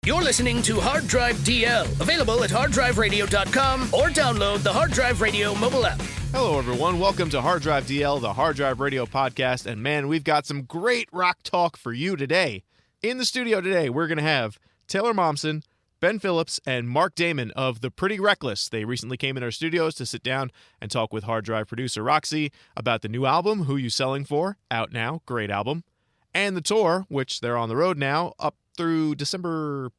You're listening to Hard Drive DL, available at harddriveradio.com or download the Hard Drive Radio mobile app. Hello, everyone. Welcome to Hard Drive DL, the Hard Drive Radio podcast. And man, we've got some great rock talk for you today. In the studio today, we're going to have Taylor Momsen, Ben Phillips, and Mark Damon of The Pretty Reckless. They recently came in our studios to sit down and talk with Hard Drive producer Roxy about the new album, Who You Selling For? Out now, great album. And the tour, which they're on the road now, up through December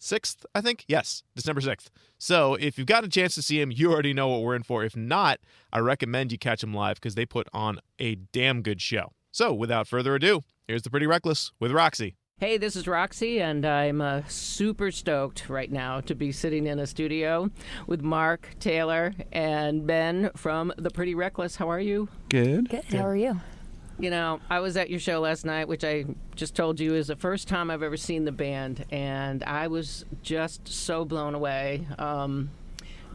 6th, I think? Yes, December 6th. So if you've got a chance to see him, you already know what we're in for. If not, I recommend you catch them live because they put on a damn good show. So without further ado, here's The Pretty Reckless with Roxy. Hey, this is Roxy, and I'm super stoked right now to be sitting in a studio with Mark, Taylor, and Ben from The Pretty Reckless. How are you? Good. Good. How are you? You know, I was at your show last night, which I just told you is the first time I've ever seen the band, and I was just so blown away.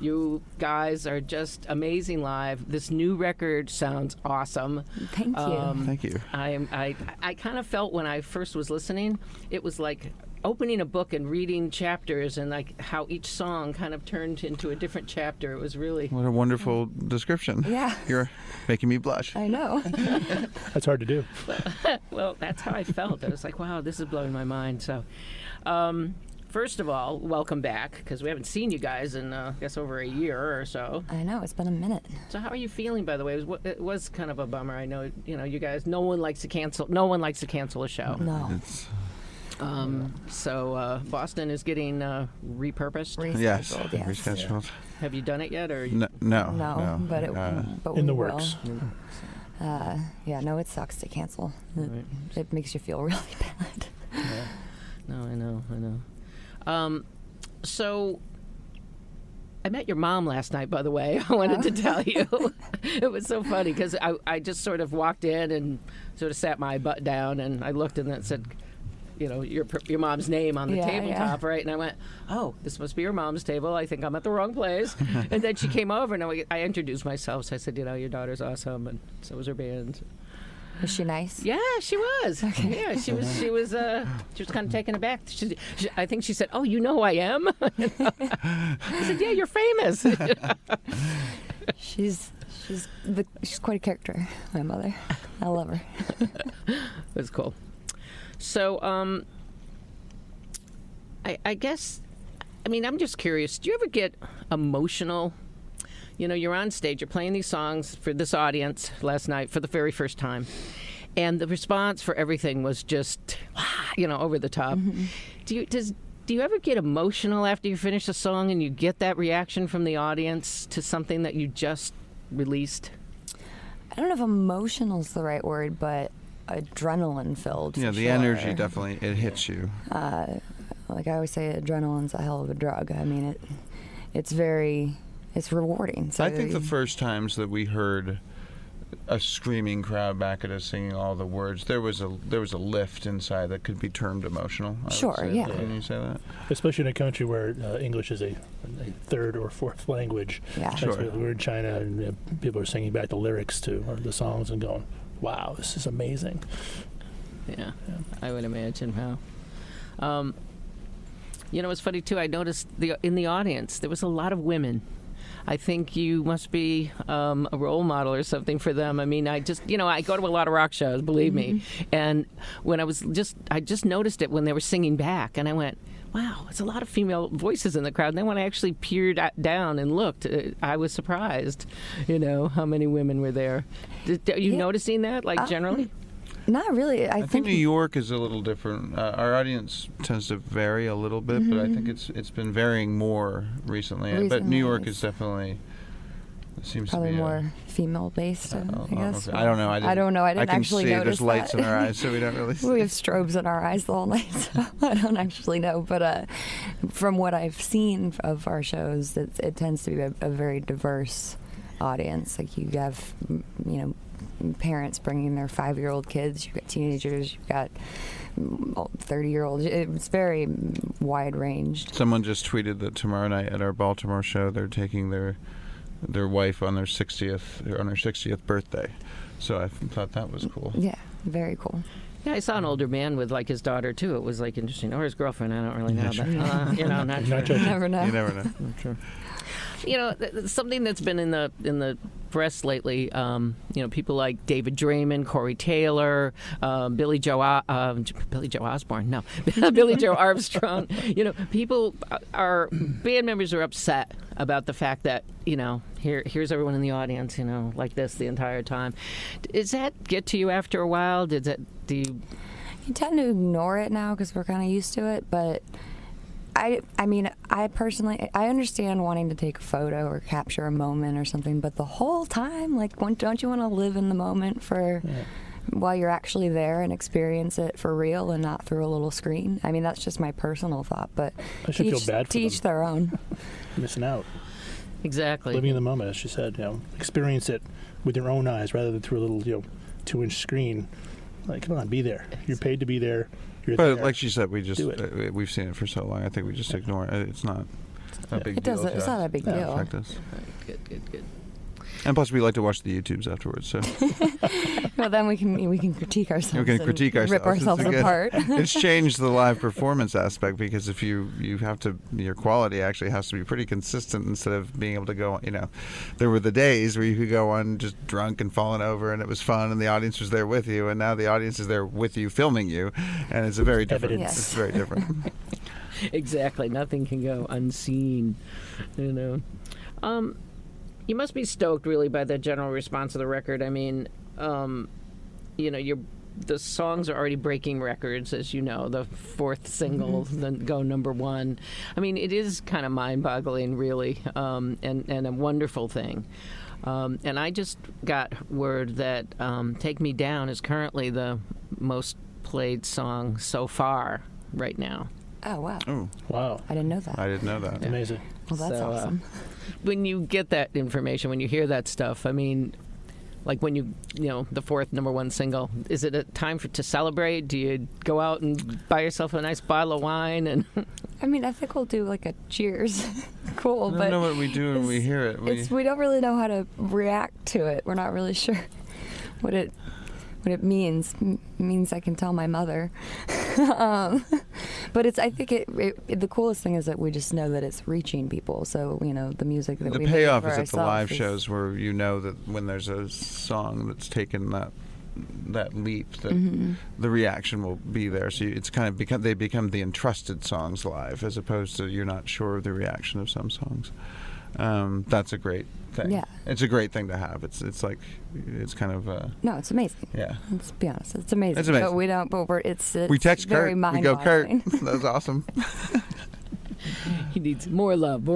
You guys are just amazing live. This new record sounds awesome. Thank you. Thank you. I kind of felt when I first was listening, it was like opening a book and reading chapters, and like how each song kind of turned into a different chapter. It was really... What a wonderful description. Yeah. You're making me blush. I know. That's hard to do. Well, that's how I felt. I was like, wow, this is blowing my mind. So, first of all, welcome back, because we haven't seen you guys in, I guess, over a year or so. I know. It's been a minute. So how are you feeling, by the way? It was kind of a bummer. I know, you guys, no one likes to cancel a show. No. So Boston is getting repurposed. Yes. Rescheduled. Have you done it yet, or No. But In the we works. will. No, it sucks to cancel. Right. It makes you feel really bad. Yeah. No, I know. So I met your mom last night, by the way. I wanted to tell you. It was so funny because I just sort of walked in and sort of sat my butt down, and I looked and it said, your mom's name on the tabletop, right? And I went, oh, this must be your mom's table. I think I'm at the wrong place. And then she came over, and I introduced myself. So I said, your daughter's awesome, and so was her band. Was she nice? Yeah, she was. Okay. Yeah, she was kind of taken aback. I think she said, "Oh, you know who I am?" I said, "Yeah, you're famous." She's quite a character, my mother. I love her. That's cool. So, I guess, I'm just curious. Do you ever get emotional? You're on stage, you're playing these songs for this audience last night for the very first time, and the response for everything was just, over the top. Mm-hmm. Do you ever get emotional after you finish a song and you get that reaction from the audience to something that you just released? I don't know if emotional's the right word, but adrenaline filled. Yeah, the energy definitely, it hits you. Like I always say, adrenaline's a hell of a drug. It's rewarding. So I think the first times that we heard a screaming crowd back at us singing all the words, there was a lift inside that could be termed emotional. Sure, yeah. Can you say that? Especially in a country where English is a third or fourth language. Yeah. Sure. We're in China, and people are singing back the lyrics to the songs and going, wow, this is amazing. Yeah. I would imagine how. It's funny, too. I noticed in the audience, there was a lot of women. I think you must be a role model or something for them. I go to a lot of rock shows, believe me. And when I just noticed it when they were singing back, and I went, wow, it's a lot of female voices in the crowd. And then when I actually peered down and looked, I was surprised, how many women were there. Are you noticing that, generally? Not really. I think New York is a little different. Our audience tends to vary a little bit, but I think it's been varying more recently. But New York is definitely seems probably to be more female based. I guess. Okay. I don't know. I don't know. I didn't actually see notice there's lights that. in our eyes, so we don't really see. We have strobes in our eyes the whole night, so I don't actually know. But from what I've seen of our shows, it tends to be a very diverse audience. Like you have, parents bringing their 5-year-old kids, you've got teenagers, you've got 30-year-olds. It's very wide ranged. Someone just tweeted that tomorrow night at our Baltimore show they're taking their wife on their 60th birthday. So I thought that was cool. Yeah, very cool. Yeah, I saw an older man with like his daughter too. It was like interesting, or his girlfriend. I don't really know, but not sure. Not sure. You never know. You never know. Not sure. Something that's been in the press lately. People like David Draymond, Corey Taylor, Billy Joe Osborne. No, Billy Joe Armstrong. People band members are upset about the fact that here's everyone in the audience, like this the entire time. Does that get to you after a while? Do you? You tend to ignore it now because we're kind of used to it, but. I mean, I personally, I understand wanting to take a photo or capture a moment or something, but the whole time, like, don't you want to live in the moment while you're actually there and experience it for real and not through a little screen? I mean, that's just my personal thought, but I should feel bad for to each their own. Missing out. Exactly. Living in the moment, as she said, experience it with your own eyes rather than through a little, 2-inch screen. Like, come on, be there. You're paid to be there. But like she said, we've seen it for so long. I think we just ignore it. It's not a big deal. It's not a big deal. Affect us. Good. And plus, we like to watch the YouTubes afterwards. So. Well, then we can critique ourselves. We can critique ourselves. Rip ourselves apart. It's changed the live performance aspect because if you have to, your quality actually has to be pretty consistent instead of being able to go. There were the days where you could go on just drunk and falling over, and it was fun, and the audience was there with you, and now the audience is there with you, filming you, and it's a very different. Yes. It's very different. Exactly. Nothing can go unseen. You must be stoked, really, by the general response of the record. I mean, the songs are already breaking records, as you know. The fourth single, then go number one. I mean, it is kind of mind-boggling, really, and a wonderful thing. And I just got word that "Take Me Down" is currently the most played song so far right now. Oh, wow. Oh, wow. I didn't know that. I didn't know that. Amazing. Well, that's awesome. When you get that information, when you hear that stuff, I mean, like when the fourth number one single, is it a time to celebrate? Do you go out and buy yourself a nice bottle of wine? And I mean, I think we'll do like a cheers. Cool, I but don't know what we do when we hear it. We don't really know how to react to it. We're not really sure what it means. It means I can tell my mother. But I think the coolest thing is that we just know that it's reaching people. So the music that the we make payoff for is at the live ourselves shows where you know that when there's a song that's taken that leap, that the reaction will be there. So it's kind of they become the entrusted songs live, as opposed to you're not sure of the reaction of some songs. That's a great thing. Yeah. It's a great thing to have. It's kind of No, it's amazing. yeah. Let's be honest, it's amazing. It's amazing. But we don't. But it's We text very Kurt. We go, Kurt. mind-boggling. That was awesome. he needs more love.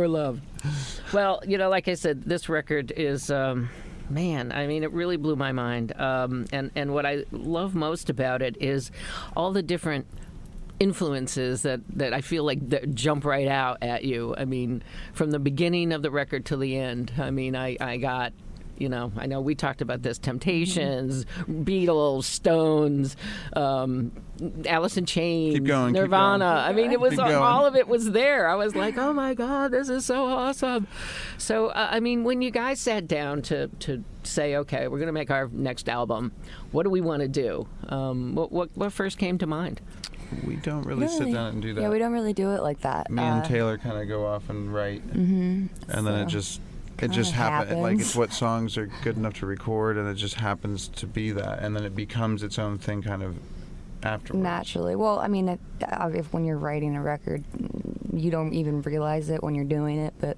Well, like I said, this record is, man, I mean, it really blew my mind. And what I love most about it is all the different influences that I feel like that jump right out at you. I mean, from the beginning of the record to the end. I mean, I got, I know we talked about this, Temptations, Beatles, Stones, Alice in Chains, Keep going, Nirvana. keep going. I mean, it was Keep going. all of it was there. I was like, oh my God, this is so awesome. So, I mean, when you guys sat down to say, okay, we're going to make our next album, what do we want to do? What first came to mind? We don't really sit down and do that. Yeah, we don't really do it like that. Me and Taylor kind of go off and write, and then it just happens. Like it's what songs are good enough to record, and it just happens to be that, and then it becomes its own thing, kind of afterwards. Naturally. Well, I mean, if when you're writing a record, you don't even realize it when you're doing it, but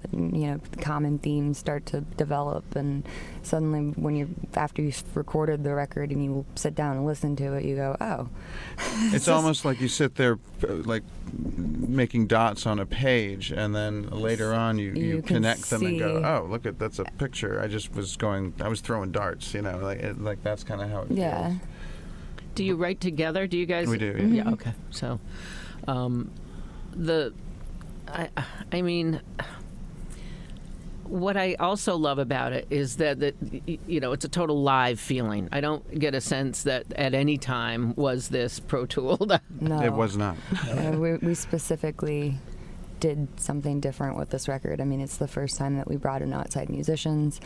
common themes start to develop, and suddenly after you've recorded the record and you sit down and listen to it, you go, oh. It's almost like you sit there like making dots on a page, and then later on you connect them and go, oh, look at that's a picture. I was throwing darts, like that's kind of how it yeah. feels. Do you write together? Do you guys? We do. Yeah. Okay. So, I mean, what I also love about it is that it's a total live feeling. I don't get a sense that at any time was this Pro Tooled. No. It was not. We specifically did something different with this record. I mean, it's the first time that we brought in outside musicians.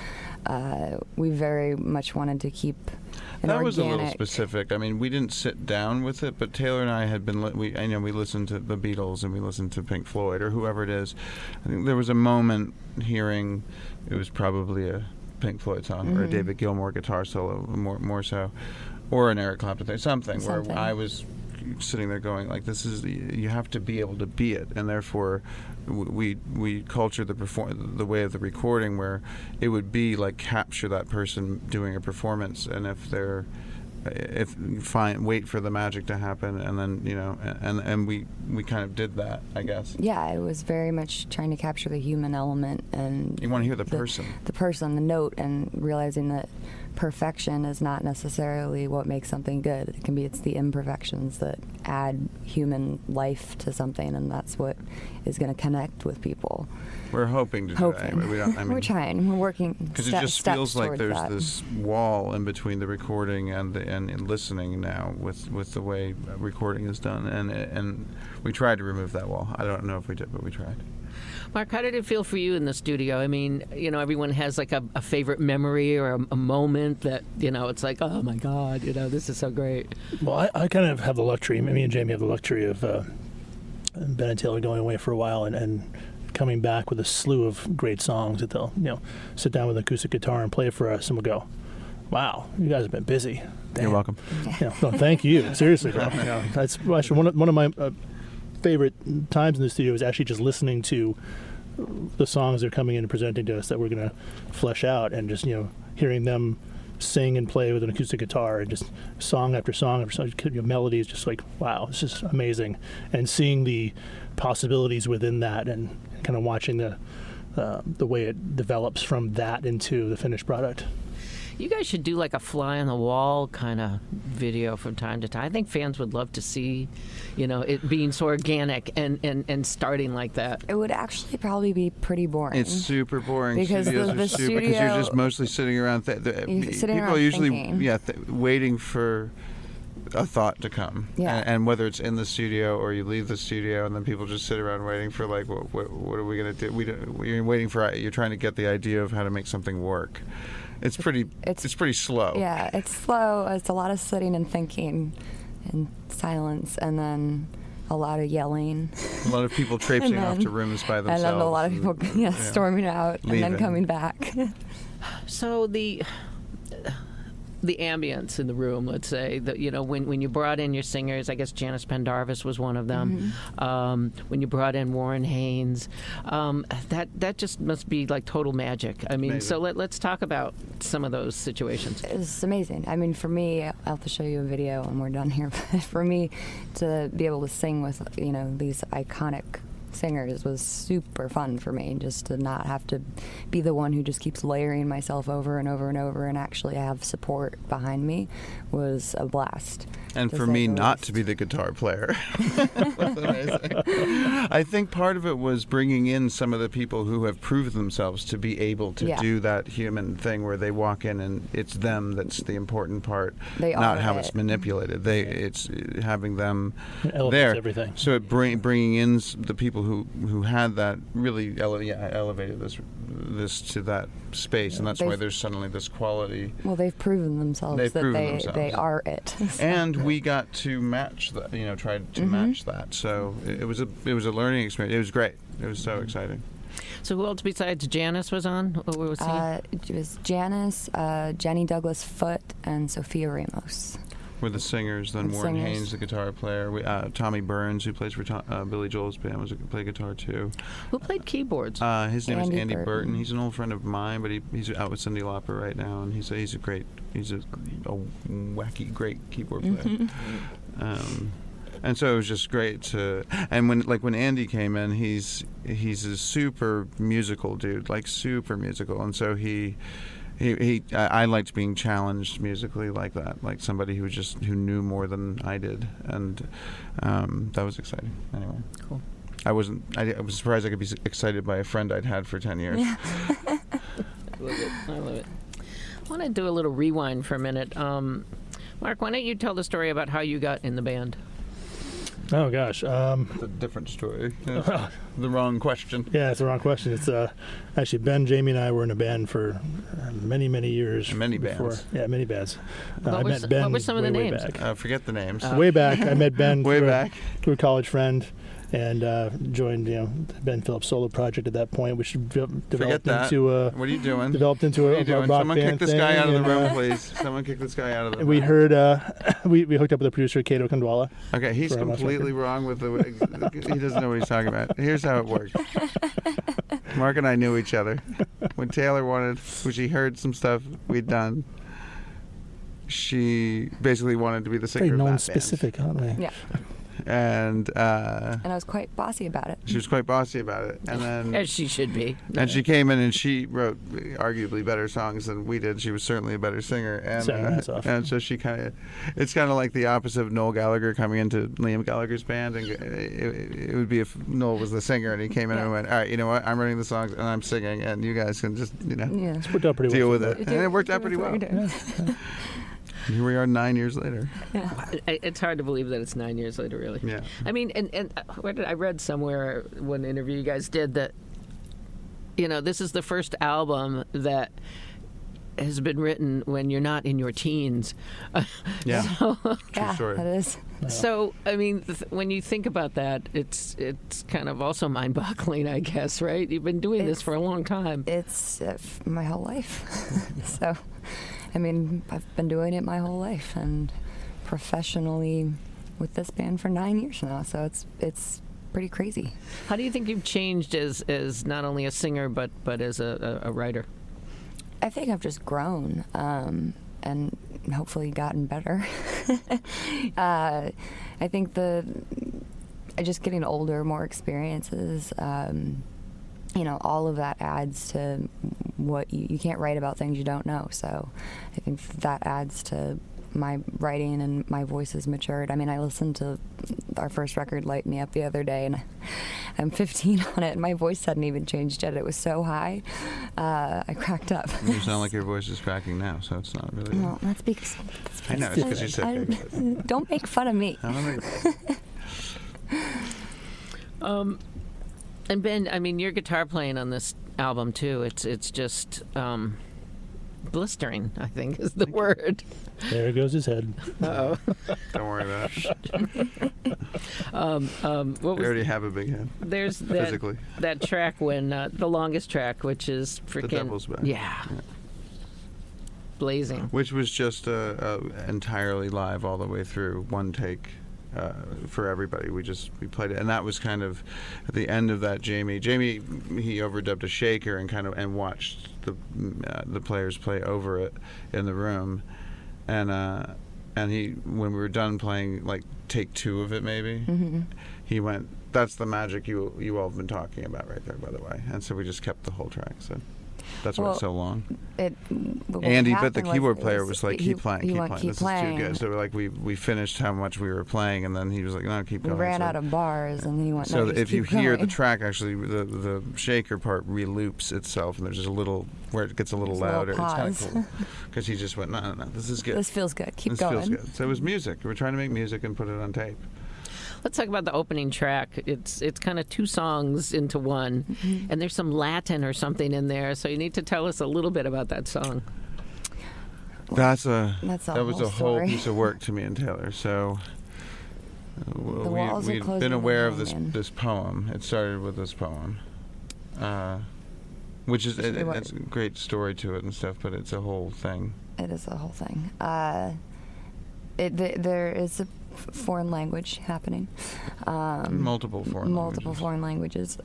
We very much wanted to keep an That was a little organic- specific. I mean, we didn't sit down with it, but Taylor and I had been. I know we listened to the Beatles and we listened to Pink Floyd or whoever it is. I think there was a moment hearing. It was probably a Pink Floyd song or a David Gilmour guitar solo, more so, or an Eric Clapton thing, something where I was sitting there going like, this is you have to be able to be it, and therefore we cultured the way of the recording where it would be like capture that person doing a performance, and if wait for the magic to happen, and then and we kind of did that, I guess. Yeah, it was very much trying to capture the human element, and You want to hear the person. The note, and realizing that perfection is not necessarily what makes something good. It's the imperfections that add human life to something, and that's what is going to connect with people. We're hoping to do that. Anyway, we don't, I mean, we're trying. We're working. Because it just feels like there's that. this wall in between the recording and listening now with the way recording is done, and we tried to remove that wall. I don't know if we did, but we tried. Mark, how did it feel for you in the studio? I mean, everyone has like a favorite memory or a moment that, it's like, oh my God, this is so great. Well, I kind of have the luxury, me and Jamie have the luxury of Ben and Taylor going away for a while and coming back with a slew of great songs that they'll, sit down with an acoustic guitar and play for us, and we'll go, wow, you guys have been busy. Damn. You're welcome. No, thank you. Seriously, bro. That's actually one of my favorite times in the studio is actually just listening to the songs they're coming in and presenting to us that we're going to flesh out, and just hearing them sing and play with an acoustic guitar, and just song after song after song, melodies, just like, wow, this is amazing, and seeing the possibilities within that, and kind of watching the way it develops from that into the finished product. You guys should do like a fly on the wall kind of video from time to time. I think fans would love to see, it being so organic and starting like that. It would actually probably be pretty boring. It's super boring. Because Studios the are super, because you're just mostly sitting around. Sitting People around are usually thinking. waiting for a thought to come. Yeah. And whether it's in the studio or you leave the studio, and then people just sit around waiting for like, what are we gonna do? You're trying to get the idea of how to make something work. It's pretty slow. Yeah, it's slow. It's a lot of sitting and thinking and silence, and then a lot of yelling. A lot of people traipsing off to rooms by themselves. And then a lot of people storming out Leaving. and then coming back. So the ambience in the room, let's say, that when you brought in your singers, I guess Janice Pendarvis was one of them. When you brought in Warren Haynes, that just must be like total magic. I mean, Amazing. so let's talk about some of those situations. It's amazing. I mean, for me, I'll have to show you a video when we're done here. But for me, to be able to sing with these iconic singers was super fun for me, just to not have to be the one who just keeps layering myself over and over and over, and actually have support behind me was a blast. And for me not to be the guitar player. I think part of it was bringing in some of the people who have proved themselves to be able to do that human thing where they walk in and it's them that's the important part, not how it's manipulated. It's having them there. Everything. So bringing in the people who had that really elevated this to that space, and that's why there's suddenly this quality. Well, they've proven themselves they are it. And we got to match that, tried to match that. So it was a learning experience. It was great. It was so exciting. So who else besides Janice was on? What was it was Janice, Jenny Douglas Foote, and Sophia Ramos. Were the singers. Then Warren Haynes, the guitar player. Tommy Burns, who plays for Billy Joel's band, played guitar too. Who played keyboards? His name is Andy Burton. He's an old friend of mine, but he's out with Cyndi Lauper right now, and he's a wacky, great keyboard player. And so it was just great to. And when Andy came in, he's a super musical dude, like super musical, and so I liked being challenged musically like that, like somebody who knew more than I did, and that was exciting. Anyway, cool. I was surprised I could be excited by a friend I'd had for 10 years. I love it. I want to do a little rewind for a minute. Mark, why don't you tell the story about how you got in the band? Oh gosh. It's a different story. It's the wrong question. Yeah, it's the wrong question. It's actually Ben, Jamie, and I were in a band for many years. Many before. bands. Yeah, many bands. What I was- met Ben what were some of the way names? back. Forget the names. Way back, I met Ben Way back. through a college friend, and joined the Ben Phillips solo project at that point, which developed Forget that. into a What are you doing? developed into What a are you doing? rock Someone band kick this guy thing, out of the and, room, please. Someone kick this guy out of the room. We heard we hooked up with the producer Kato Kandwala. Okay, he's for our last completely wrong with the. He doesn't know what he's talking about. Here's how it worked. Mark and I knew each other. When Taylor wanted, when she heard some stuff we'd done, she basically wanted to be the singer Very of that band. non-specific, aren't we? Yeah. And And I was quite bossy about it. she was quite bossy about it. And then As she should be. and she came in and she wrote arguably better songs than we did. She was certainly a better singer. And Sang her ass off. and so she it's kind of like the opposite of Noel Gallagher coming into Liam Gallagher's band. And it would be if Noel was the singer and he came in and went, all right, you know what? I'm writing the songs and I'm singing and you guys can just, Yeah. It's worked out pretty deal well. with it. And it worked out pretty well. Here we are 9 years later. It's hard to believe that it's 9 years later, really. Yeah. I mean, and where did I read somewhere one interview you guys did that, this is the first album that has been written when you're not in your teens. Yeah. True Yeah, story. that is. So, I mean, when you think about that, it's kind of also mind-boggling, I guess, right? You've been doing this for a long time. It's my whole life. So, I mean, I've been doing it my whole life and professionally with this band for 9 years now. So it's pretty crazy. How do you think you've changed as not only a singer but as a writer? I think I've just grown and hopefully gotten better. I think just getting older, more experiences, all of that adds to what you can't write about things you don't know. So I think that adds to my writing and my voice has matured. I mean, I listened to our first record, Light Me Up, the other day, and I'm 15 on it, and my voice hadn't even changed yet. It was so high, I cracked up. You sound like your voice is cracking now, so it's not really. Well, that's because I know, it's because you said big. don't make fun of me. I don't think. And Ben, I mean, your guitar playing on this album too. It's just blistering, I think, is the word. There goes his head. Uh-oh. Don't worry about it. What We was already have a big head. there's Physically. that track when the longest track, which is freaking Devil's Back. yeah, blazing. Which was just entirely live all the way through, one take for everybody. We played it, and that was kind of at the end of that. Jamie, he overdubbed a shaker and watched the players play over it in the room, and he, when we were done playing, like take 2 of it maybe, he went, "That's the magic you all have been talking about right there, by the way." And so we just kept the whole track. So that's why it's so long. Andy, but the keyboard player was like, keep playing. This is too good. So like we finished how much we were playing, and then he was like, no, keep going. We ran So- out of bars, and then he went. So no, if you keep hear going. the track, actually, the shaker part reloops itself, and there's just a little where it gets a little There's a louder. little It's kind pause. of cool because he just went, no, this is good. This feels good. Keep this going. feels good. So it was music. We're trying to make music and put it on tape. Let's talk about the opening track. It's kind of 2 songs into one, and there's some Latin or something in there. So you need to tell us a little bit about that song. That was whole a whole story. piece of work to me and Taylor. So walls are we'd closing been aware of in. this poem. It started with this poem, which is it's a great story to it and stuff, but it's a whole thing. It is a whole thing. There is a foreign language happening. Multiple foreign languages.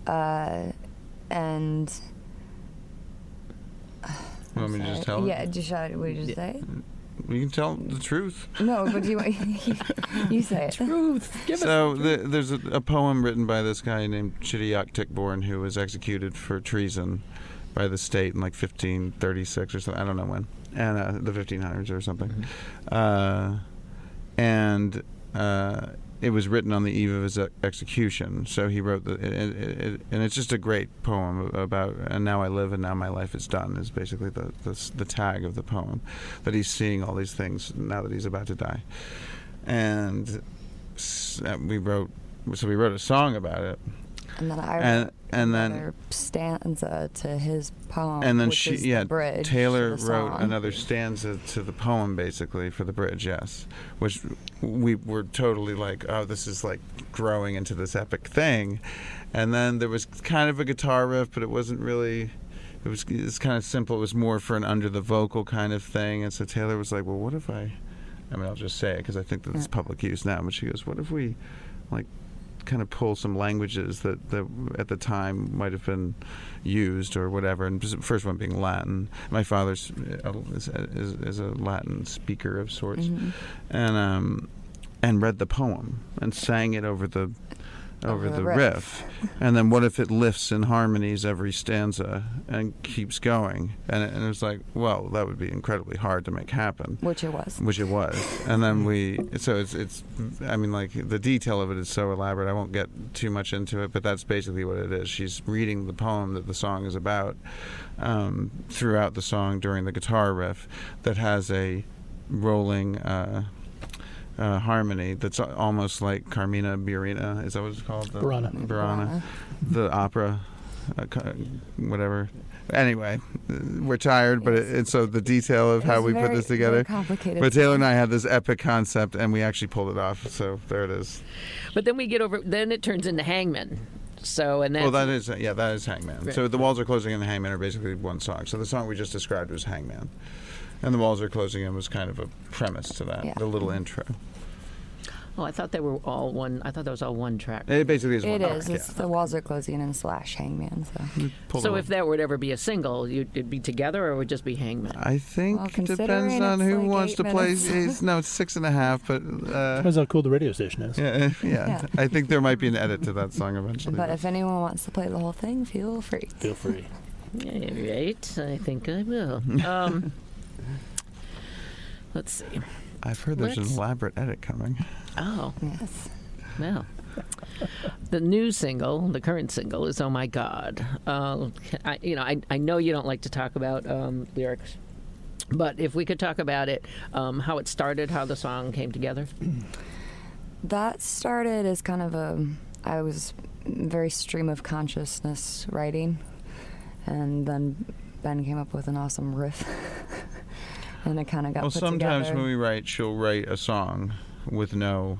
And You want me to just tell it? Yeah, would you just say it? You can tell the truth. No, but you say it. Truth. Give So there's a poem written by this guy named Chidiac Tickborn, who was executed for treason by the state in like 1536 or something. I don't know when, and the 1500s or something. And it was written on the eve of his execution. So he wrote and it's just a great poem about, and now I live and now my life is done, is basically the tag of the poem, that he's seeing all these things now that he's about to die. And we wrote a song about it. And then I wrote another stanza to his poem, and then which is the bridge. Taylor to the wrote song. another stanza to the poem, basically, for the bridge, yes. Which we were totally like, oh, this is like growing into this epic thing. And then there was kind of a guitar riff, but it wasn't really. It's kind of simple. It was more for an under the vocal kind of thing. And so Taylor was like, well, what if I mean, I'll just say it because I think that it's public use now. But she goes, what if we, like, kind of pull some languages that at the time might have been used or whatever, and the first one being Latin. My father's is a Latin speaker of sorts, and read the poem and sang it over the riff. And then what if it lifts in harmonies every stanza and keeps going? And it was like, well, that would be incredibly hard to make happen. Which it was. And then it's I mean, like, the detail of it is so elaborate, I won't get too much into it, but that's basically what it is. She's reading the poem that the song is about throughout the song during the guitar riff that has a rolling harmony that's almost like Carmina Burana. Is that what it's called? Burana. The opera, whatever. Anyway, we're tired, but it's so the detail of how we put this together. Very complicated. But Taylor and I had this epic concept, and we actually pulled it off. So there it is. But then then it turns into Hangman. So, and that's... Well, that is Hangman. Right. So The Walls Are Closing and Hangman are basically one song. So the song we just described was Hangman. And The Walls Are Closing In was kind of a premise to that, the little intro. Oh, I thought they were all one. I thought that was all one track. It basically is one It track, is. It's yeah. The Walls Are Closing In / Hangman. So if that would ever be a single, it'd be together or it would just be Hangman? I think Well, it considering depends on it's who like wants 8 to play. minutes. It's 6.5, but Depends how cool the radio station is. yeah. I think there might be an edit to that song eventually. But if anyone wants to play the whole thing, feel free. Feel free. Yeah, right. I think I will. Let's see. I've heard there's an elaborate edit coming. Oh, Yes. well. The new single, the current single, is "Oh My God." I know you don't like to talk about lyrics, but if we could talk about it, how it started, how the song came together. That started as kind of I was very stream of consciousness writing, and then Ben came up with an awesome riff, and it kind of got Well, put sometimes together. when we write, she'll write a song with no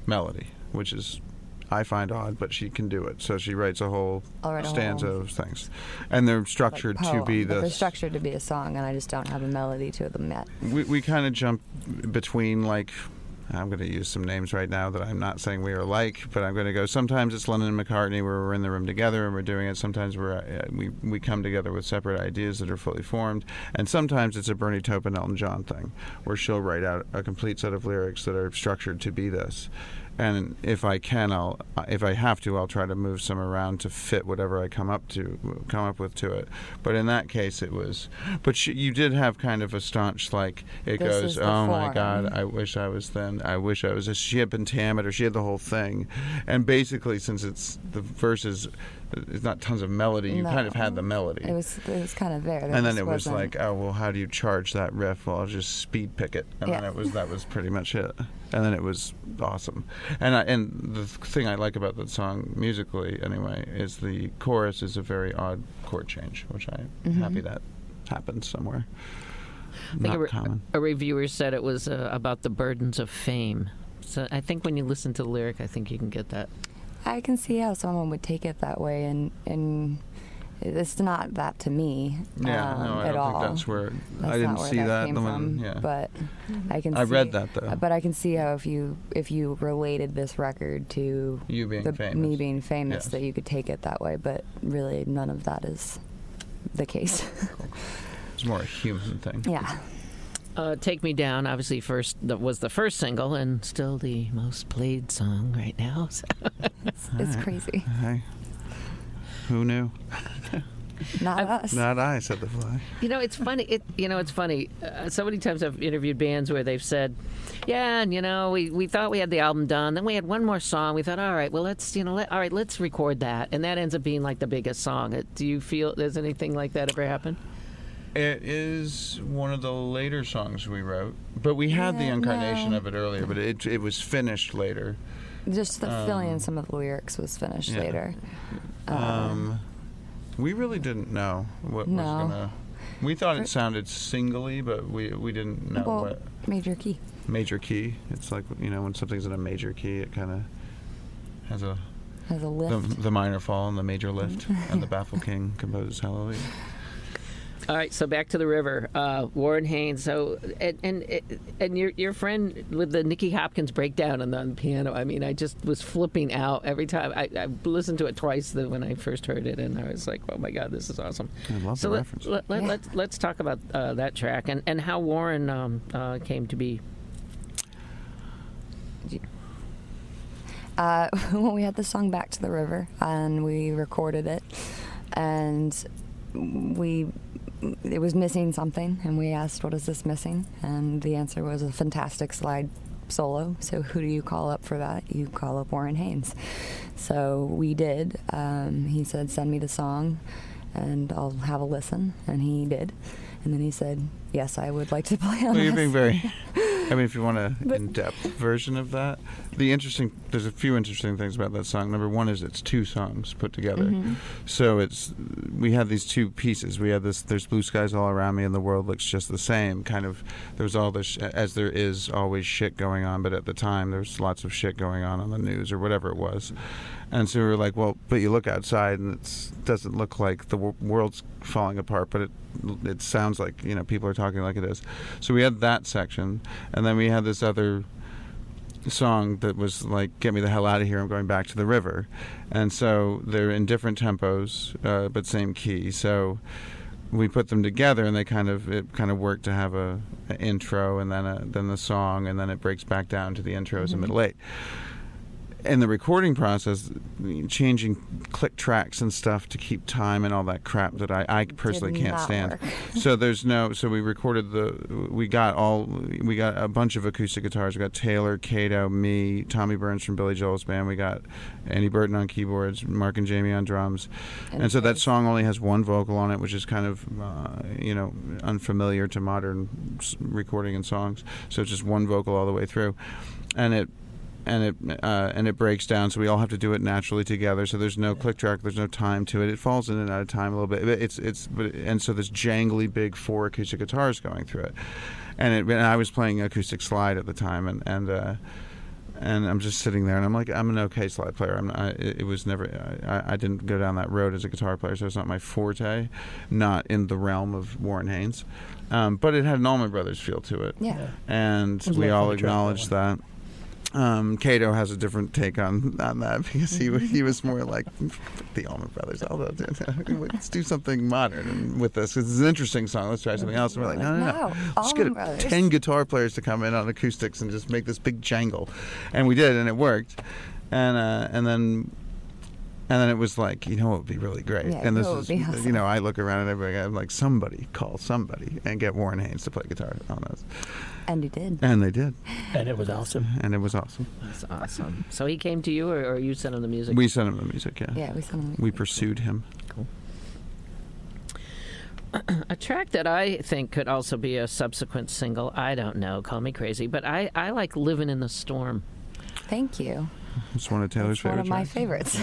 melody, which is, I find odd, but she can do it. So she writes a whole stanza of things, and they're structured to be But they're this. structured to be a song, and I just don't have a melody to them yet. We kind of jump between, like, I'm going to use some names right now that I'm not saying we are like, but I'm going to go. Sometimes it's Lennon and McCartney where we're in the room together and we're doing it. Sometimes we come together with separate ideas that are fully formed, and sometimes it's a Bernie Taupin, Elton John thing where she'll write out a complete set of lyrics that are structured to be this. And if I have to, I'll try to move some around to fit whatever I come up with to it. But in that case, it was. But you did have kind of a staunch, like, it This is goes, the oh my form. God, I wish I was thin. I wish I was. She had pentameter. She had the whole thing. And basically, since it's the verses, it's not tons of melody. You kind of had the melody. It was kind of there. And then it was like, oh well, how do you charge that riff? Well, I'll just speed pick it, and then that was pretty much it. And then it was awesome. And the thing I like about that song musically, anyway, is the chorus is a very odd chord change, which I'm happy that happened somewhere. I think Not common. a reviewer said it was about the burdens of fame. So I think when you listen to the lyric, I think you can get that. I can see how someone would take it that way, and it's not that to me Yeah, no, I at don't all. think that's where. That's I didn't not where see that. came The from, one, yeah. But I can. I see, read that, though. But I can see how if you related this record to You being famous. me being famous, Yes. that you could take it that way. But really, none of that is the case. It's more a human thing. Yeah. Take Me Down, obviously, that was the first single and still the most played song right now. So. It's crazy. Hey, who knew? Not us. Not I, said the fly. It's funny. It's funny. So many times I've interviewed bands where they've said, "Yeah, and we thought we had the album done. Then we had one more song. We thought, all right, well, let's let's record that." And that ends up being like the biggest song. Do you feel there's anything like that ever happen? It is one of the later songs we wrote, but we had the incarnation of it earlier, but it was finished later. Just the filling in some of the lyrics was finished later. We really didn't know what was gonna. We thought it sounded singly, but we didn't know what. Major key. Major key. It's like, when something's in a major key, it kind of has a lift. The minor fall and the major lift, and the Baffled King composes Hallelujah. All right, so back to the river. Warren Haynes. So and your friend with the Nicky Hopkins breakdown on the piano. I mean, I just was flipping out every time. I listened to it twice when I first heard it, and I was like, "Oh my God, this is awesome!" I love the reference. Let's talk about that track and how Warren came to be. Well, we had the song "Back to the River" and we recorded it, and it was missing something, and we asked, what is this missing? And the answer was a fantastic slide solo. So who do you call up for that? You call up Warren Haynes. So we did. He said, send me the song and I'll have a listen, and he did. And then he said, yes, I would like to play on this. You're being very... I mean, if you want an in-depth version of that, there's a few interesting things about that song. Number one is it's two songs put together. Mm-hmm. So we had these two pieces. We had there's blue skies all around me and the world looks just the same. Kind of, there's all this, as there is always shit going on, but at the time there's lots of shit going on the news or whatever it was. And so we were like, well, but you look outside and it doesn't look like the world's falling apart, but it sounds like, people are talking like it is. So we had that section, and then we had this other song that was like, get me the hell out of here, I'm going back to the river. And so they're in different tempos, but same key. So we put them together, and it kind of worked to have an intro, and then the song, and then it breaks back down to the intro as a middle eight. In the recording process, changing click tracks and stuff to keep time and all that crap that I personally can't stand. So we recorded we got a bunch of acoustic guitars. We got Taylor, Cato, me, Tommy Burns from Billy Joel's band. We got Andy Burton on keyboards, Mark and Jamie on drums. And so that song only has one vocal on it, which is kind of, unfamiliar to modern recording and songs. So it's just one vocal all the way through. And it breaks down, so we all have to do it naturally together. So there's no click track, there's no time to it. It falls in and out of time a little bit. And so there's jangly big 4 acoustic guitars going through it. And I was playing acoustic slide at the time, and I'm just sitting there, and I'm like, I'm an okay slide player. I didn't go down that road as a guitar player, so it's not my forte, not in the realm of Warren Haynes. But it had an Allman Brothers feel to it. Yeah. And we all acknowledged that. Cato has a different take on that, because he was more like the Allman Brothers. Although let's do something modern with this, because it's an interesting song. Let's try something else. And we're like, no. Let's get 10 guitar players to come in on acoustics and just make this big jangle, and we did, and it worked. And then it was like, what would be really great? Yeah, and this is, awesome. I look around and everybody, I'm like, somebody call somebody and get Warren Haynes to play guitar on us. And he did. And they did. And it was awesome. That's awesome. So he came to you, or you sent him the music? We sent him the music, yeah. Yeah, we sent him the music. We pursued him. Cool. A track that I think could also be a subsequent single, I don't know, call me crazy, but I like Living in the Storm. Thank you. It's one of Taylor's favorites. One of my favorites.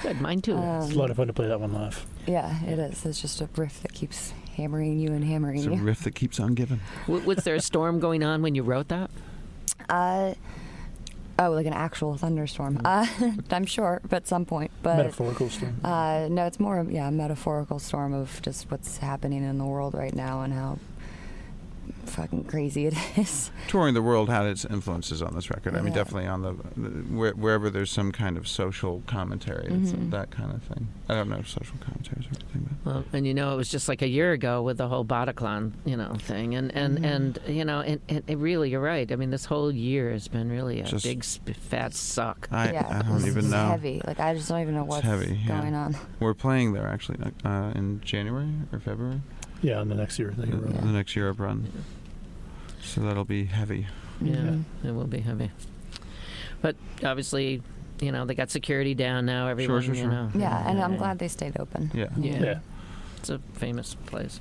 Good, mine too. It's a lot of fun to play that one live. Yeah, it is. It's just a riff that keeps hammering you and hammering you. It's a riff that keeps on giving. Was there a storm going on when you wrote that? Like an actual thunderstorm. I'm sure, but at some point. But metaphorical storm. No, it's more, a metaphorical storm of just what's happening in the world right now and how fucking crazy it is. Touring the World had its influences on this record. I mean, definitely on wherever there's some kind of social commentary, it's that kind of thing. I don't know social commentaries or anything. But. Well, and it was just like a year ago with the whole Bataclan, thing, and really, you're right. I mean, this whole year has been really a just big fat suck. I don't even know. It's heavy. Like, I just don't even know what's going on. We're playing there actually in January or February. Yeah, in the next year. The next Europe run. Yeah. So that'll be heavy. Yeah, it will be heavy. But obviously, they got security down now. Everyone, sure. Yeah, and I'm glad they stayed open. Yeah. It's a famous place.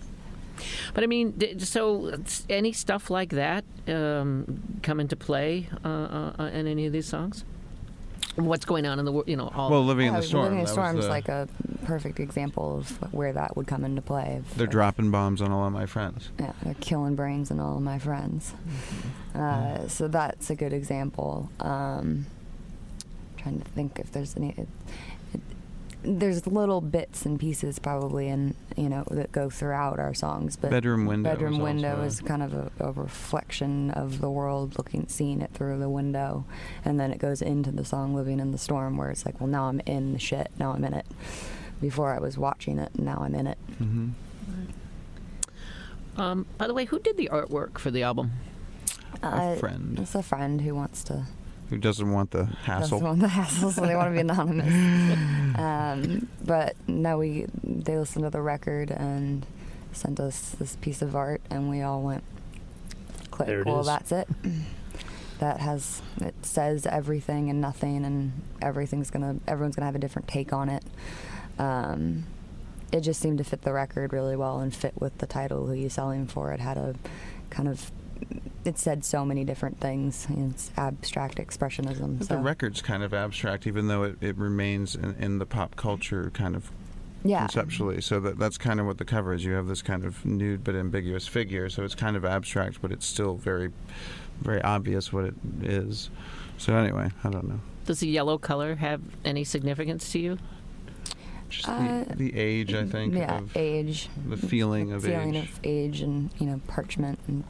But I mean, so any stuff like that come into play in any of these songs? What's going on in the world? Well, Living in the Storm. Living in the that Storm was is the- like a perfect example of where that would come into play. They're dropping bombs on all of my friends. Yeah, they're killing brains on all of my friends. So that's a good example. Trying to think if there's any. There's little bits and pieces probably that go throughout our songs, but Bedroom Window. Bedroom was Window also is kind of a reflection of the world, seeing it through the window, and then it goes into the song Living in the Storm, where it's like, well, now I'm in the shit, now I'm in it. Before I was watching it, and now I'm in it. Mm-hmm. By the way, who did the artwork for the album? A friend. It's a friend who wants to. Who doesn't want the hassle? Doesn't want the hassle, so they want to be anonymous. But no, they listened to the record and sent us this piece of art, and we all went, click. There it Well, is. that's it. It says everything and nothing, and everyone's gonna have a different take on it. It just seemed to fit the record really well and fit with the title, Who You Selling For. It had a kind of. It said so many different things. It's abstract expressionism. But the record's kind of abstract, even though it remains in the pop culture kind of conceptually. So that's kind of what the cover is. You have this kind of nude but ambiguous figure. So it's kind of abstract, but it's still very, very obvious what it is. So anyway, I don't know. Does the yellow color have any significance to you? Just the age, I think. Yeah, of age. The feeling of age and parchment and.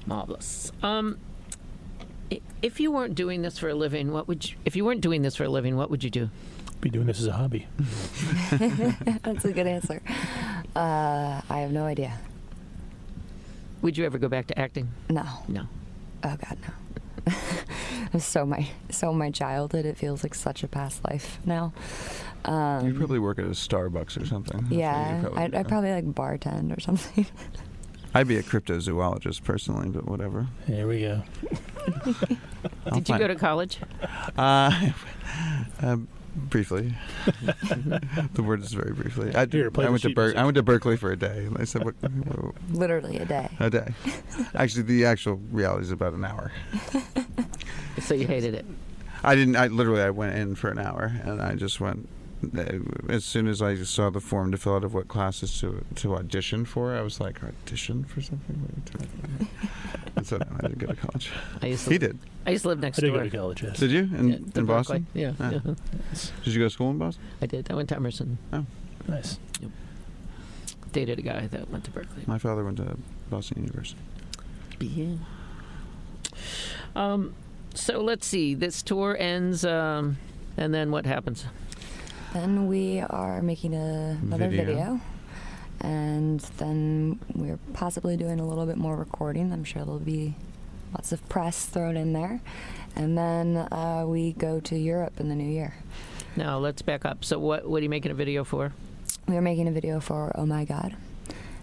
Marvelous. If you weren't doing this for a living, what would you do? Be doing this as a hobby. That's a good answer. I have no idea. Would you ever go back to acting? No. No. Oh God, no. so my childhood. It feels like such a past life now. You'd probably work at a Starbucks or something. That's what Yeah, you'd probably I'd do. probably like bartend or something. I'd be a cryptozoologist personally, but whatever. Here we go. Did you go to college? Briefly. The word is very briefly. Here, play I the went to sheet I music. went to Berkeley for a day, and I said, "What?" Literally a day. A day. Actually, the actual reality is about an hour. So you hated it. I didn't. I went in for an hour, and I just went. As soon as I saw the form to fill out of what classes to audition for, I was like, audition for something? What are you talking about? And so no, I didn't go to college. He did. I used to live next I did door. go to college, yes. Did you? Yeah, In to Boston? Berkeley. Yeah. Ah. Yeah. Did you go to school in Boston? I did. I went to Emerson. Oh. Nice. Dated a guy that went to Berkeley. My father went to Boston University. Yeah. So let's see. This tour ends, and then what happens? Then we are making another video. And then we're possibly doing a little bit more recording. I'm sure there'll be lots of press thrown in there. And then we go to Europe in the new year. Now, let's back up. So what are you making a video for? We are making a video for Oh My God.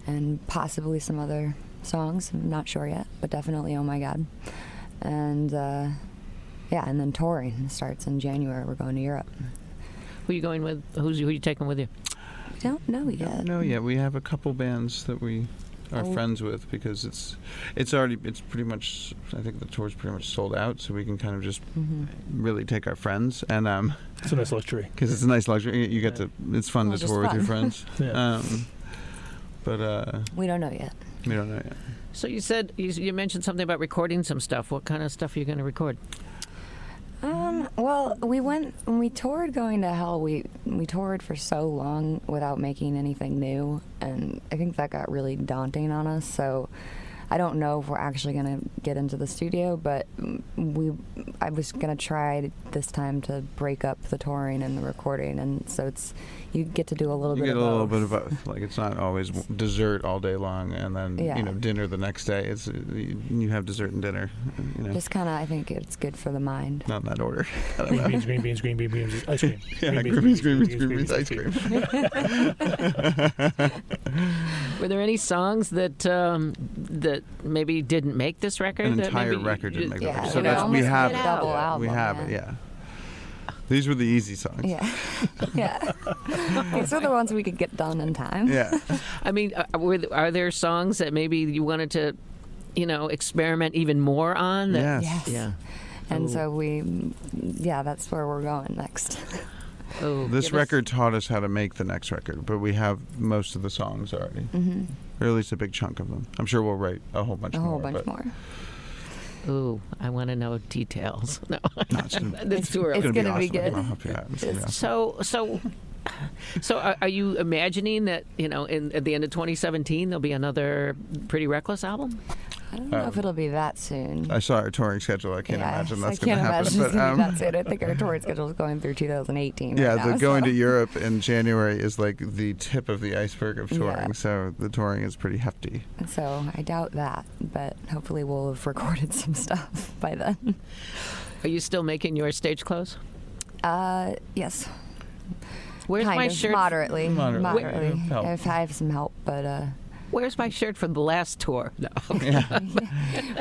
And possibly some other songs. I'm not sure yet, but definitely Oh My God. And and then touring starts in January. We're going to Europe. Who are you going with? Who are you taking with you? We don't know yet. No, yeah, we have a couple bands that we are Oh. friends with because it's pretty much, I think the tour's pretty much sold out, so we can kind of just really take our friends and It's a nice luxury. because it's a nice luxury. You get to, it's fun Well, to just tour with your fun. friends. Yeah. But We don't know yet. we don't know yet. So you said you mentioned something about recording some stuff. What kind of stuff are you going to record? Well, when we toured Going to Hell, we toured for so long without making anything new, and I think that got really daunting on us. So I don't know if we're actually going to get into the studio, but I was going to try this time to break up the touring and the recording, and so you get to do a little You bit get of a little both. bit of both. Like it's not always dessert all day long, and then Yeah. dinner the next day. It's you have dessert and dinner. Just kind of, I think it's good for the mind. Not in that order. Green beans, green beans, green beans, ice cream. Yeah, green beans, ice cream. Were there any songs that maybe didn't make this record? An that entire maybe record didn't make the Yeah, record. you So know, that's we almost have did double album. we have it. Yeah. Yeah. These were the easy songs. Yeah. Yeah. These are the ones we could get done in time. Yeah. I mean, are there songs that maybe you wanted to, experiment even more on? Yes. Yeah. And so that's where we're going next. Oh, This record taught us how to make the next record, but we have most of the songs already, or at least a big chunk of them. I'm sure we'll write a whole bunch more. A whole bunch more. Ooh, I want to know details. No, It's that's too early. It's gonna gonna be awesome. good. I'll help you out. It's gonna be awesome. So are you imagining that, at the end of 2017, there'll be another Pretty Reckless album? I don't know if it'll be that soon. I saw our touring schedule. I can't imagine that's I going can't to happen. imagine it's going to be that soon. I think our touring schedule is going through 2018. Yeah, right now, going so. to Europe in January is like the tip of the iceberg of touring. Yeah. So the touring is pretty hefty. So I doubt that, but hopefully we'll have recorded some stuff by then. Are you still making your stage clothes? Yes. Where's Kind my of. shirt? Moderately. Help. If I have some help, but Where's my shirt from the last tour? No.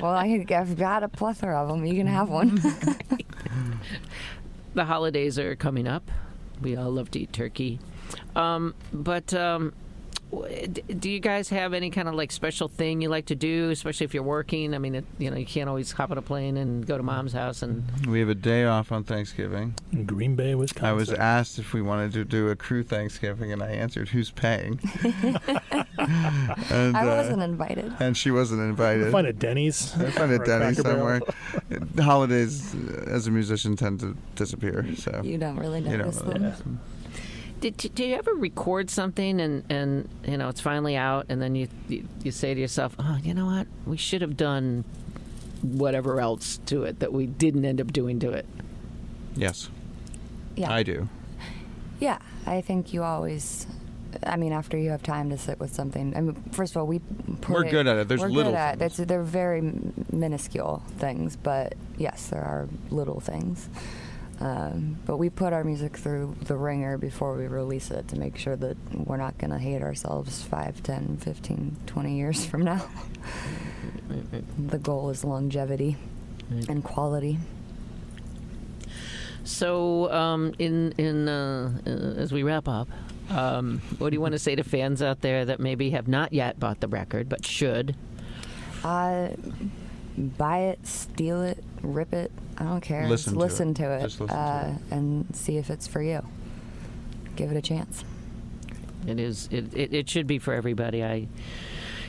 well, I've got a plethora of them. You can have one. The holidays are coming up. We all love to eat turkey. Do you guys have any kind of like special thing you like to do, especially if you're working? I mean, you can't always hop on a plane and go to mom's house. And We have a day off on Thanksgiving. In Green Bay, Wisconsin. I was asked if we wanted to do a crew Thanksgiving, and I answered, "Who's paying?" And, I wasn't invited. and she wasn't invited. Find a Denny's. I find a or Denny's Cracker somewhere. Barrel. The holidays, as a musician, tend to disappear. So You don't really you notice don't really them. miss them. did you ever record something and it's finally out, and then you say to yourself, oh, you know what, we should have done whatever else to it that we didn't end up doing to it? Yes, Yeah. I do. Yeah, I think you always. I mean, after you have time to sit with something. I mean, first of all, We're good at it. There's we're little good at things. it. They're very minuscule things, but yes, there are little things. But we put our music through the ringer before we release it to make sure that we're not going to hate ourselves 5, 10, 15, 20 years from now. The goal is longevity and quality. So, as we wrap up, what do you want to say to fans out there that maybe have not yet bought the record but should? Buy it, steal it, rip it. I don't care. Listen Just to listen it. to it, Just listen to and see if it's for you. Give it a chance. It is. It should be for everybody.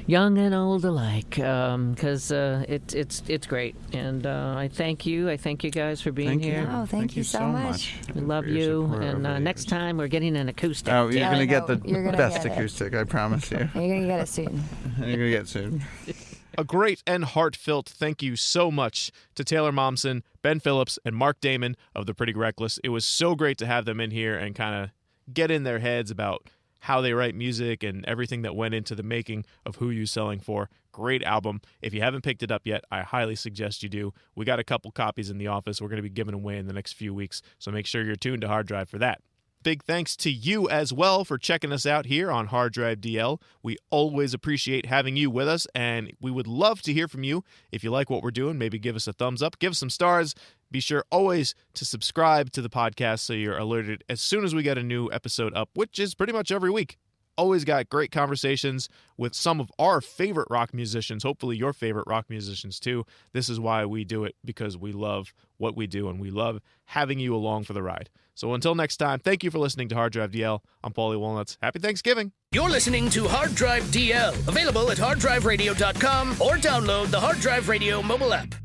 Young and old alike, because it's great. And I thank you. I thank you guys for being Thank you. here. Oh, thank you so much. We love for your you. support over the And next years. time we're getting an acoustic. Oh, you're Yeah, gonna I get know. the You're gonna best get it. acoustic, I promise you. You're going to get it soon. You're gonna get it soon. A great and heartfelt thank you so much to Taylor Momsen, Ben Phillips, and Mark Damon of The Pretty Reckless. It was so great to have them in here and kind of get in their heads about how they write music and everything that went into the making of Who You Selling For. Great album. If you haven't picked it up yet, I highly suggest you do. We got a couple copies in the office. We're going to be giving away in the next few weeks, so make sure you're tuned to Hard Drive for that. Big thanks to you as well for checking us out here on Hard Drive DL. We always appreciate having you with us, and we would love to hear from you. If you like what we're doing, maybe give us a thumbs up, give us some stars. Be sure always to subscribe to the podcast so you're alerted as soon as we get a new episode up, which is pretty much every week. Always got great conversations with some of our favorite rock musicians, hopefully your favorite rock musicians too. This is why we do it, because we love what we do and we love having you along for the ride. So until next time, thank you for listening to Hard Drive DL. I'm Paulie Walnuts. Happy Thanksgiving. You're listening to Hard Drive DL, available at harddriveradio.com or download the Hard Drive Radio mobile app.